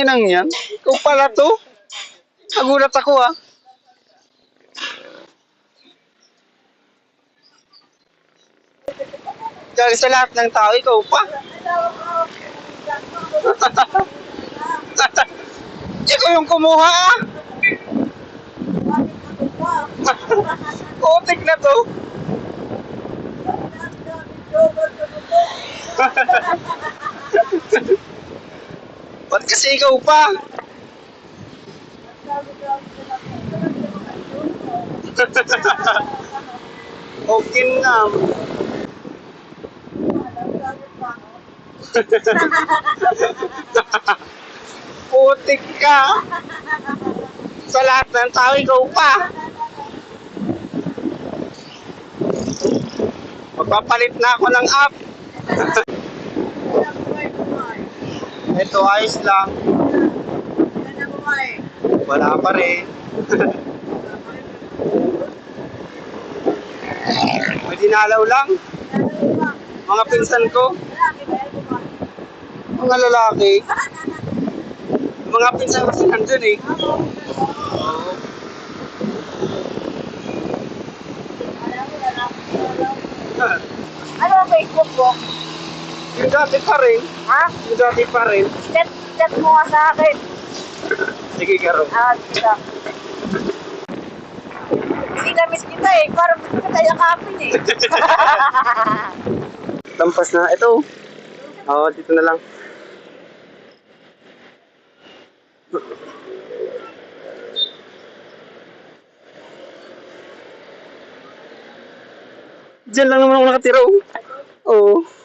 inang yan? Ikaw pala to? Nagulat ako ah. Dahil sa lahat ng tao, ikaw pa. Ikaw yung kumuha ah. Putik na to. Ba't kasi ikaw pa? Okay na. Putik ka. Sa lahat ng tao, ikaw pa. Magpapalit na ako ng app. Ito, ayos lang. Wala pa rin. May dinalaw lang. Mga pinsan ko. Mga lalaki. Mga pinsan kasi nandun eh. Ano ang Facebook mo? Yung dati pa rin. Ha? Yung dati pa rin. Chat mo nga sa akin. Sige, Karo. Sige. Miss kita eh. Parang gusto kita yakapin eh. Lampas na. Ito. Oo, dito na lang. Diyan lang naman ako nakatira. Oo. Oh.